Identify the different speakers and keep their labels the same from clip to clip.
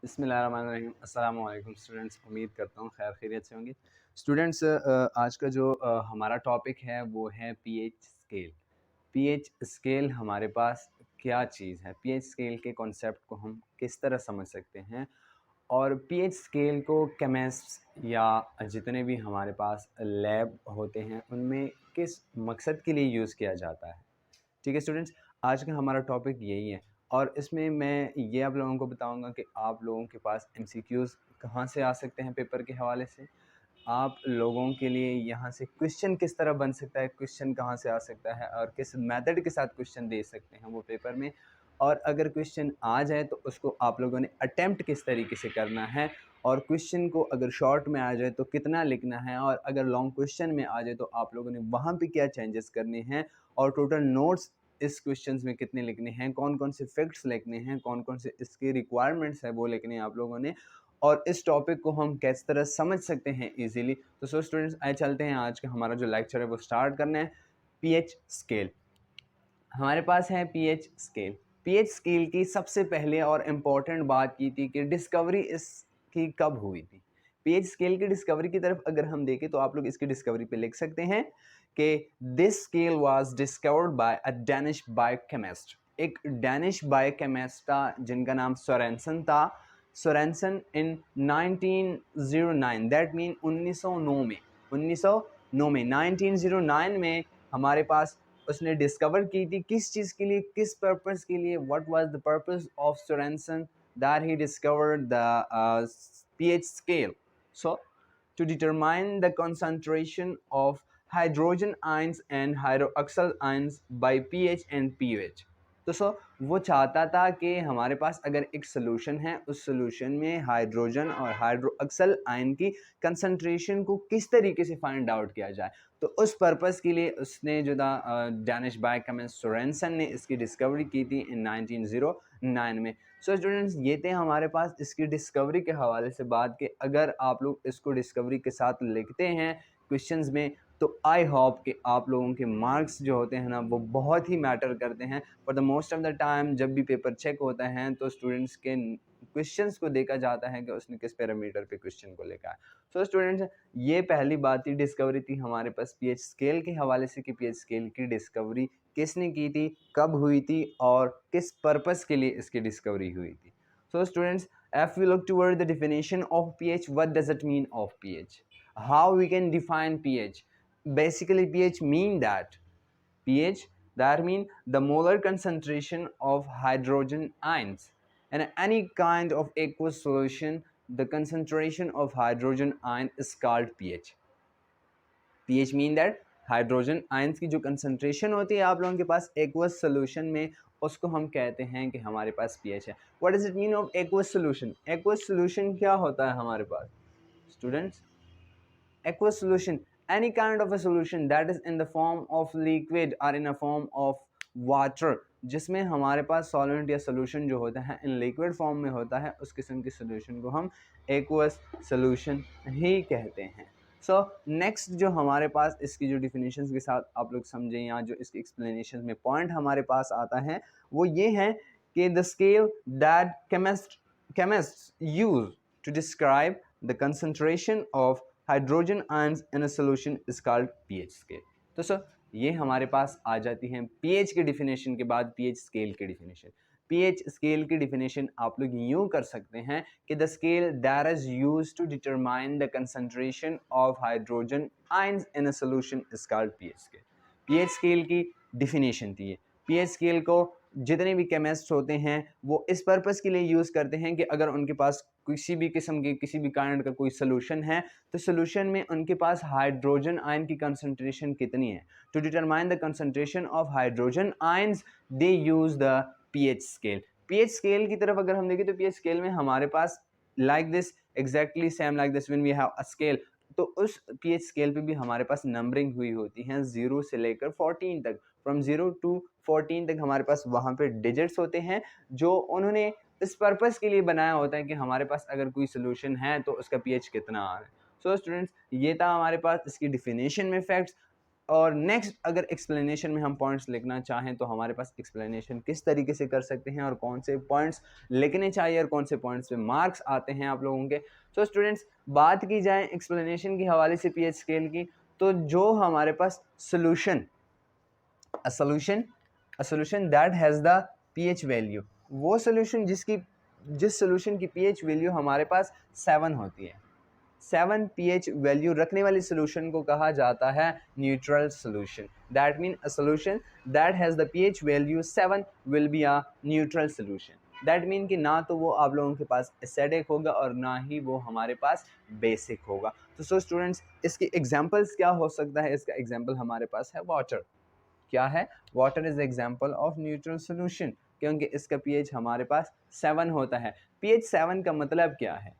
Speaker 1: बिस्मिल्लाहिर्रहमानिर्रहीम। अस्सलाम वालेकुम स्टूडेंट्स, उम्मीद करता हूँ खैर खैरियत से होंगे। स्टूडेंट्स, आज का जो हमारा टॉपिक है वो है पीएच स्केल। पीएच स्केल हमारे पास क्या चीज़ है, पीएच स्केल के कॉन्सेप्ट को हम किस तरह समझ सकते हैं और पीएच स्केल को केमिस्ट या जितने भी हमारे पास लैब होते हैं उनमें किस मकसद के लिए यूज़ किया जाता है। ठीक है स्टूडेंट्स, आज का हमारा टॉपिक यही है और इसमें मैं ये आप लोगों को बताऊंगा कि आप लोगों के पास एमसीक्यूज़ कहाँ से आ सकते हैं पेपर के हवाले से। आप लोगों के लिए यहाँ से क्वेश्चन किस तरह बन सकता है, क्वेश्चन कहाँ से आ सकता है और किस मेथड के साथ क्वेश्चन दे सकते हैं वो पेपर में। और अगर क्वेश्चन आ जाए तो उसको आप लोगों ने अटेम्प्ट किस तरीके से करना है, और क्वेश्चन को अगर शॉर्ट में आ जाए तो कितना लिखना है, और अगर लॉन्ग क्वेश्चन में आ जाए तो आप लोगों ने वहाँ पे क्या चेंजेस करने हैं, और टोटल नोट्स इस क्वेश्चंस में कितने लिखने हैं, कौन कौन से फैक्ट्स लिखने हैं, कौन कौन से इसके रिक्वायरमेंट्स है वो लिखने हैं आप लोगों ने, और इस टॉपिक को हम किस तरह समझ सकते हैं इजीली। तो सो स्टूडेंट्स, आए चलते हैं आज का हमारा जो लेक्चर है वो स्टार्ट करना है। पीएच स्केल हमारे पास है। पीएच स्केल, पीएच स्केल की सबसे पहले और इम्पोर्टेंट बात की थी कि डिस्कवरी इसकी कब हुई थी। पीएच स्केल की डिस्कवरी की तरफ अगर हम देखें तो आप लोग इसकी डिस्कवरी पे लिख सकते हैं कि this scale was discovered by a Danish biochemist. एक डैनिश बायोकेमिस्ट था जिनका नाम सोरेनसन था। सोरेनसन इन 1909, दैट मीन 1909 में 1909 में 1909 में हमारे पास उसने डिस्कवर की थी। किस चीज़ के लिए, किस पर्पस के लिए, what was the purpose of Sorensen that he discovered the pH scale? So to determine the concentration of hydrogen ions and hydroxyl ions by pH and pH। तो सो वो चाहता था कि हमारे पास अगर एक सोल्यूशन है, उस सोल्यूशन में हाइड्रोजन और हाइड्रोक्सल आयन की कंसंट्रेशन को किस तरीके से फाइंड आउट किया जाए। तो उस पर्पस के लिए उसने जो था डैनिश बायोकेमिस्ट सोरेनसन ने इसकी डिस्कवरी की थी इन 1909 में। सो स्टूडेंट्स, ये थे हमारे पास इसकी डिस्कवरी के हवाले से बात कि अगर आप लोग इसको डिस्कवरी के साथ लिखते हैं क्वेश्चंस में तो आई होप कि आप लोगों के मार्क्स जो होते हैं ना वो बहुत ही मैटर करते हैं। For the most of the time जब भी पेपर चेक होता है तो स्टूडेंट्स के क्वेश्चंस को देखा जाता है कि उसने किस पैरामीटर पे क्वेश्चन को लिखा है। सो स्टूडेंट्स, ये पहली बात थी, डिस्कवरी थी हमारे पास पीएच स्केल के हवाले से कि पीएच स्केल की डिस्कवरी किसने की थी, कब हुई थी और किस पर्पस के लिए इसकी डिस्कवरी हुई थी। So students, if we look toward the definition of pH, what does it mean of pH? How we can define pH? Basically pH mean that mean the molar concentration of hydrogen ions in any kind of aqueous solution. The concentration of hydrogen ion is called pH. pH mean that hydrogen ions की जो concentration होती है आप लोगों के पास aqueous solution में, उसको हम कहते हैं कि हमारे पास pH है। What does it mean of aqueous solution? Aqueous solution क्या होता है हमारे पास students? aqueous solution, any kind of a solution that is in the form of liquid or in a form of water, जिसमें हमारे पास solvent या solution जो होता है इन लिक्विड फॉर्म में होता है, उस किस्म के सोल्यूशन को हम एक्वस सोल्यूशन ही कहते हैं। सो नेक्स्ट जो हमारे पास इसकी जो डिफिनीशंस के साथ आप लोग समझें या जो इसकी एक्सप्लेनेशन में पॉइंट हमारे पास आता है वो ये है कि the scale that chemists use to describe the concentration of hydrogen ions in a solution is called pH scale. तो सर ये हमारे पास आ जाती है पीएच की डिफिनेशन के बाद पीएच स्केल की डिफिनेशन। पीएच स्केल की डिफिनेशन आप लोग यूं कर सकते हैं कि the scale that is used to determine the concentration of hydrogen ions in a solution is called pH scale. PH scale की डिफिनेशन थी ये। पीएच स्केल को जितने भी केमिस्ट होते हैं वो इस पर्पस के लिए यूज़ करते हैं कि अगर उनके पास किसी भी किस्म के किसी भी काइंड का कोई सोल्यूशन है तो सोल्यूशन में उनके पास हाइड्रोजन आयन की कंसंट्रेशन कितनी है। To determine the concentration of hydrogen ions they use the pH scale. PH scale की तरफ अगर हम देखें तो पीएच स्केल में हमारे पास like this, exactly same like this when we have a scale, तो उस पीएच स्केल पे भी हमारे पास नंबरिंग हुई होती है 0 से लेकर 14 तक। फ्रॉम 0 टू 14 तक हमारे पास वहाँ पे डिजिट्स होते हैं जो उन्होंने इस पर्पस के लिए बनाया होता है कि हमारे पास अगर कोई सोल्यूशन है तो उसका पीएच कितना आ रहा है। सो स्टूडेंट्स, ये था हमारे पास इसकी डिफिनेशन में फैक्ट्स। और नेक्स्ट अगर एक्सप्लेनेशन में हम पॉइंट्स लिखना चाहें तो हमारे पास एक्सप्लेनेशन किस तरीके से कर सकते हैं और कौन से पॉइंट्स लिखने चाहिए और कौन से पॉइंट्स पे मार्क्स आते हैं आप लोगों के। तो स्टूडेंट्स, बात की जाए एक्सप्लेनेशन के हवाले से पीएच स्केल की, तो जो हमारे पास solution a solution that has the pH value, वो सोल्यूशन जिस सोल्यूशन की pH वैल्यू हमारे पास 7 होती है, 7 pH वैल्यू रखने वाली सोल्यूशन को कहा जाता है neutral solution. That mean a solution that has the pH value 7 will be a neutral solution. That mean कि ना तो वो आप लोगों के पास एसिडिक होगा और ना ही वो हमारे पास बेसिक होगा। तो सो स्टूडेंट्स, इसकी एग्जांपल्स क्या हो सकता है? इसका एग्जांपल हमारे पास है वाटर। क्या है? Water is example of neutral solution, क्योंकि इसका पीएच हमारे पास 7 होता है। पीएच 7 का मतलब क्या है?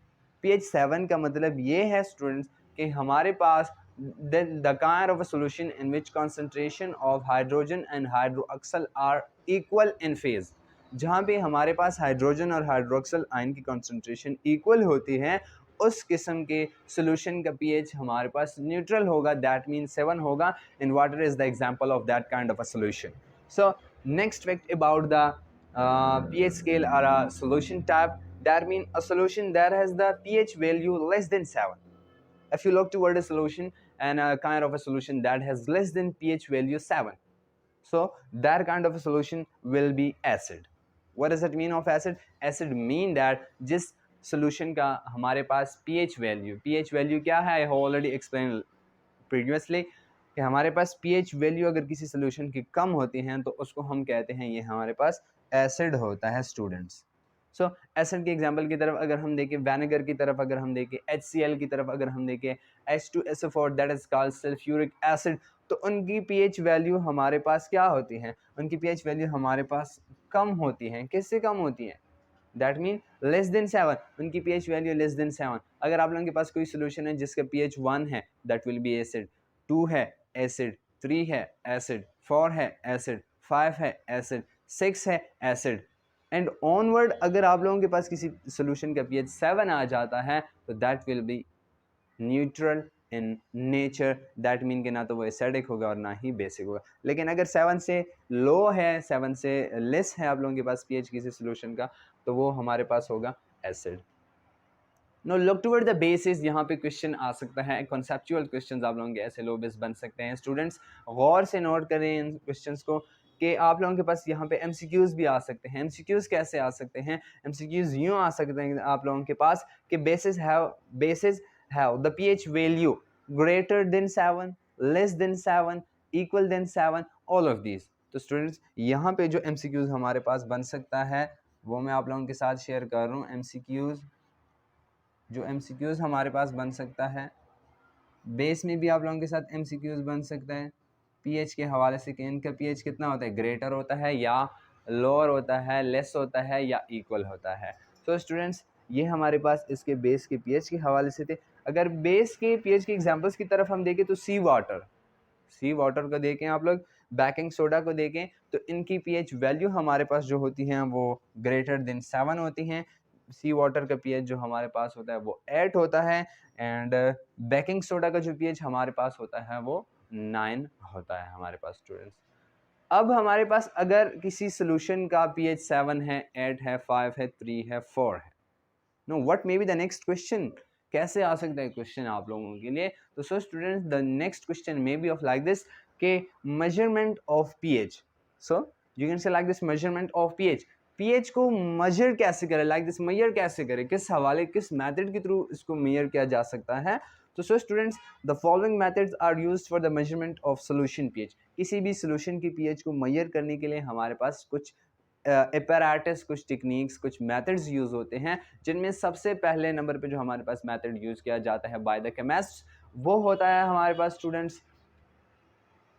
Speaker 1: पीएच 7 का मतलब ये है स्टूडेंट्स कि हमारे पास the kind of a solution in which concentration of hydrogen and hydroxyl are equal in phase, जहाँ पे हमारे पास हाइड्रोजन और हाइड्रोक्सल आयन की कॉन्सेंट्रेशन इक्वल होती है, उस किस्म के सोल्यूशन का पीएच हमारे पास न्यूट्रल होगा। दैट मीन 7 होगा, and water is the example of that kind of a solution. So next fact about the pH scale or a solution type, that mean a solution that has the pH value less than 7. If you look toward a solution and a kind of a solution that has less than pH value 7, so that kind of a solution will be acid. What does it mean of acid? Acid mean that जिस solution का हमारे पास pH value क्या है? I have already explained previously कि हमारे पास pH value अगर किसी solution की कम होती हैं तो उसको हम कहते हैं ये हमारे पास एसिड होता है स्टूडेंट्स। सो एसिड के एग्जांपल की तरफ अगर हम देखें, विनेगर की तरफ अगर हम देखें, HCl की तरफ अगर हम देखें, H2SO4 that is called sulphuric acid, तो उनकी pH वैल्यू हमारे पास क्या होती हैं? उनकी pH वैल्यू हमारे पास कम होती हैं। किससे कम होती हैं? दैट मीन लेस देन 7, उनकी pH वैल्यू लेस देन 7। अगर आप लोगों के पास कोई सोल्यूशन है जिसका pH 1 है, दैट विल बी एसिड, 2 है एसिड, 3 है एसिड, 4 है एसिड, 5 है एसिड, 6 है एसिड, एंड ऑनवर्ड अगर आप लोगों के पास किसी सोल्यूशन का pH 7 आ जाता है तो that will be neutral in nature. That mean कि ना तो वो एसिडिक होगा और ना ही बेसिक होगा। लेकिन अगर 7 से लो है, 7 से लेस है आप लोगों के पास pH किसी सोल्यूशन का, तो वो हमारे पास होगा acid. No look toward the bases, यहाँ पे क्वेश्चन आ सकता है, कॉन्सेप्चुअल क्वेश्चन आप लोगों के ऐसे लो बेस बन सकते हैं। स्टूडेंट्स गौर से नोट करें इन क्वेश्चंस को कि आप लोगों के पास यहाँ पे एमसीक्यूज भी आ सकते हैं। एमसीक्यूज कैसे आ सकते हैं? एमसीक्यूज यूँ आ सकते हैं आप लोगों के पास कि bases have the pH value greater than 7, less than 7, equal than 7, all of these. तो स्टूडेंट्स यहाँ पे जो एमसीक्यूज हमारे पास बन सकता है वो मैं आप लोगों के साथ शेयर कर रहा हूँ। एमसीक्यूज हमारे पास बन सकता है, बेस में भी आप लोगों के साथ एमसीक्यूज बन सकता है पीएच के हवाले से कि इनका पीएच कितना होता है, ग्रेटर होता है या लोअर होता है, लेस होता है या इक्वल होता है। तो स्टूडेंट्स ये हमारे पास इसके बेस के पीएच के हवाले से थे। अगर बेस के पीएच के एग्जांपल्स की तरफ हम देखें तो सी वाटर को देखें, आप लोग बेकिंग सोडा को देखें, तो इनकी पीएच वैल्यू हमारे पास जो होती हैं वो ग्रेटर देन 7 होती हैं। सी वाटर का पीएच जो हमारे पास होता है वो 8 होता है, एंड बेकिंग सोडा का जो पीएच हमारे पास होता है वो 9 होता है हमारे पास स्टूडेंट्स। अब हमारे पास अगर किसी सोल्यूशन का पीएच 7 है, 8 है, 5 है, 3 है, 4 है, know what may be the next question? कैसे आ सकता है क्वेश्चन आप लोगों के लिए? तो so students the next question may be of like this के measurement of pH. So you can say like this measurement of pH. PH को मेजर कैसे करें, लाइक दिस मेजर कैसे करें, किस हवाले किस मेथड के थ्रू इसको मेजर किया जा सकता है? तो so students the following methods are used for the measurement of solution pH. किसी भी सॉल्यूशन की पीएच को मेजर करने के लिए हमारे पास कुछ अपैरेटस, कुछ टेक्निक्स, कुछ मेथड्स यूज़ होते हैं, जिनमें सबसे पहले नंबर पे जो हमारे पास मेथड यूज़ किया जाता है बाय द केमिस्ट, वो होता है हमारे पास students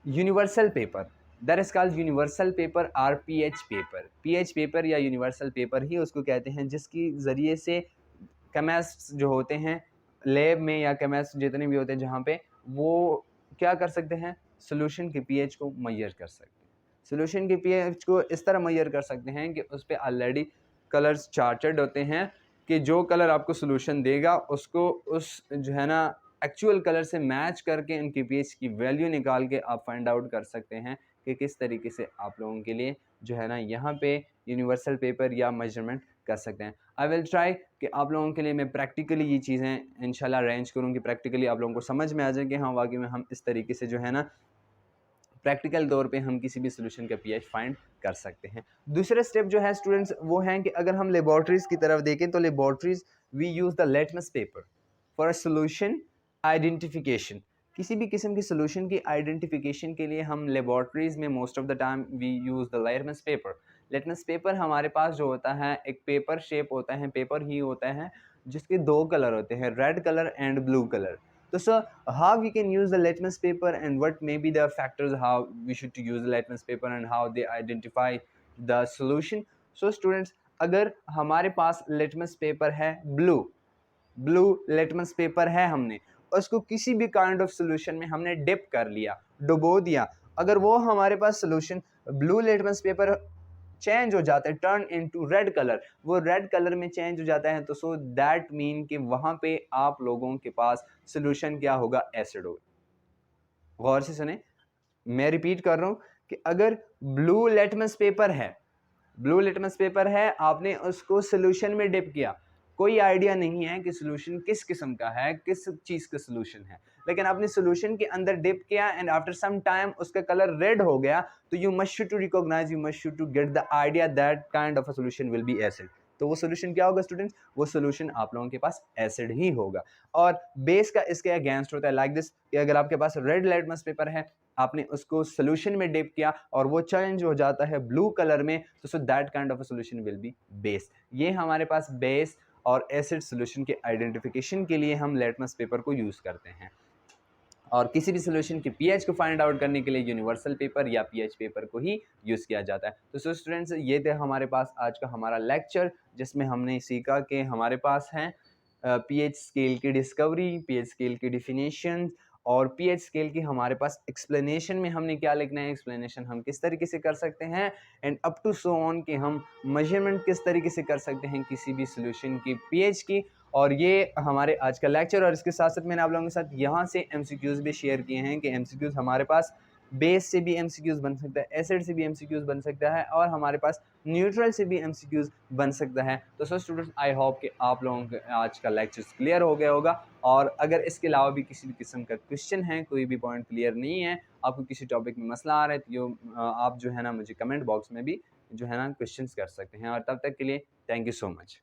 Speaker 1: universal paper. That is called universal paper और पीएच पेपर या यूनिवर्सल पेपर ही उसको कहते हैं, जिसकी ज़रिए से केमिस्ट जो होते हैं लैब में या केमिस्ट जितने भी होते हैं जहाँ पे, वो क्या कर सकते हैं, सोल्यूशन के पीएच को मेजर कर सकते हैं। सोल्यूशन के पीएच को इस तरह मेजर कर सकते हैं कि उस पर ऑलरेडी कलर्स चार्टेड होते हैं कि जो कलर आपको सोल्यूशन देगा उसको उस जो है ना एक्चुअल कलर से मैच करके उनकी पीएच की वैल्यू निकाल के आप फाइंड आउट कर सकते हैं कि किस तरीके से आप लोगों के लिए जो है ना यहाँ पे यूनिवर्सल पेपर या मेजरमेंट कर सकते हैं। आई विल ट्राई कि आप लोगों के लिए मैं प्रैक्टिकली ये चीज़ें इंशाल्लाह अरेंज करूँ कि प्रैक्टिकली आप लोगों को समझ में आ जाए कि हाँ वाकई में हम इस तरीके से जो है ना प्रैक्टिकल तौर पे हम किसी भी सोल्यूशन का पीएच फाइंड कर सकते हैं। दूसरा स्टेप जो है स्टूडेंट्स वो है कि अगर हम लेबॉर्ट्रीज़ की तरफ देखें तो laboratories we use the litmus paper for a solution identification. किसी भी किस्म की सोल्यूशन की आइडेंटिफिकेशन के लिए हम लेबॉर्ट्रीज़ में most of the time we use the litmus paper. Litmus paper हमारे पास जो होता है एक पेपर शेप होता है, पेपर ही होता है जिसके दो कलर होते हैं, red colour and blue colour. So, sir, how we can use the litmus paper and what may be the factors how we should to use the litmus paper and how they identify the solution. So, students, अगर हमारे पास litmus paper है blue litmus paper है हमने उसको किसी भी kind of solution में हमने डिप कर लिया, डुबो दिया, अगर वो हमारे पास solution blue litmus paper change हो जाता है, टर्न इनटू रेड कलर, वो रेड कलर में चेंज हो जाता है, तो सो दैट मीन कि वहां पे आप लोगों के पास सोल्यूशन क्या होगा, एसिड होगा। गौर से सुने, मैं रिपीट कर रहा हूं कि अगर ब्लू लिटमस पेपर है, ब्लू लिटमस पेपर है, आपने उसको सोल्यूशन में डिप किया, कोई आइडिया नहीं है कि सोल्यूशन किस किस्म का है, किस चीज़ का सोल्यूशन है, लेकिन आपने सोल्यूशन के अंदर डिप किया एंड आफ्टर सम टाइम उसका कलर रेड हो गया, तो you must to recognise, you must to get the idea that kind of a solution will be acid. तो वो सोल्यूशन क्या होगा स्टूडेंट्स, वो सोल्यूशन आप लोगों के पास एसिड ही होगा। और बेस का इसके अगेंस्ट होता है लाइक दिस कि अगर आपके पास रेड लिटमस पेपर है, आपने उसको सोल्यूशन में डिप किया और वो चेंज हो जाता है ब्लू कलर में, तो so that kind of a solution will B base. ये हमारे पास बेस और एसिड सोल्यूशन के आइडेंटिफिकेशन के लिए हम लिटमस पेपर को यूज़ करते हैं। और किसी भी सोल्यूशन के पीएच को फाइंड आउट करने के लिए यूनिवर्सल पेपर या पीएच पेपर को ही यूज़ किया जाता है। तो सो स्टूडेंट्स, ये थे हमारे पास आज का हमारा लेक्चर, जिसमें हमने सीखा कि हमारे पास हैं पीएच स्केल की डिस्कवरी, पीएच स्केल की डिफिनेशन और पीएच स्केल की हमारे पास एक्सप्लेनेशन में हमने क्या लिखना है, एक्सप्लेनेशन हम किस तरीके से कर सकते हैं and up to so on कि हम मेजरमेंट किस तरीके से कर सकते हैं किसी भी सोल्यूशन की पीएच की। और ये हमारे आज का लेक्चर, और इसके साथ साथ मैंने आप लोगों के साथ यहाँ से एमसीक्यूज़ भी शेयर किए हैं कि एमसीक्यूज़ हमारे पास बेस से भी एमसीक्यूज़ बन सकता है, एसिड से भी एमसीक्यूज़ बन सकता है और हमारे पास न्यूट्रल से भी एमसीक्यूज़ बन सकता है। तो सो स्टूडेंट्स, आई होप कि आप लोगों को आज का लेक्चर क्लियर हो गया होगा। और अगर इसके अलावा भी किसी भी किस्म का क्वेश्चन है, कोई भी पॉइंट क्लियर नहीं है, आपको किसी टॉपिक में मसला आ रहा है, तो आप जो है ना मुझे कमेंट बॉक्स में भी जो है ना क्वेश्चंस कर सकते हैं। और तब तक के लिए थैंक यू सो मच।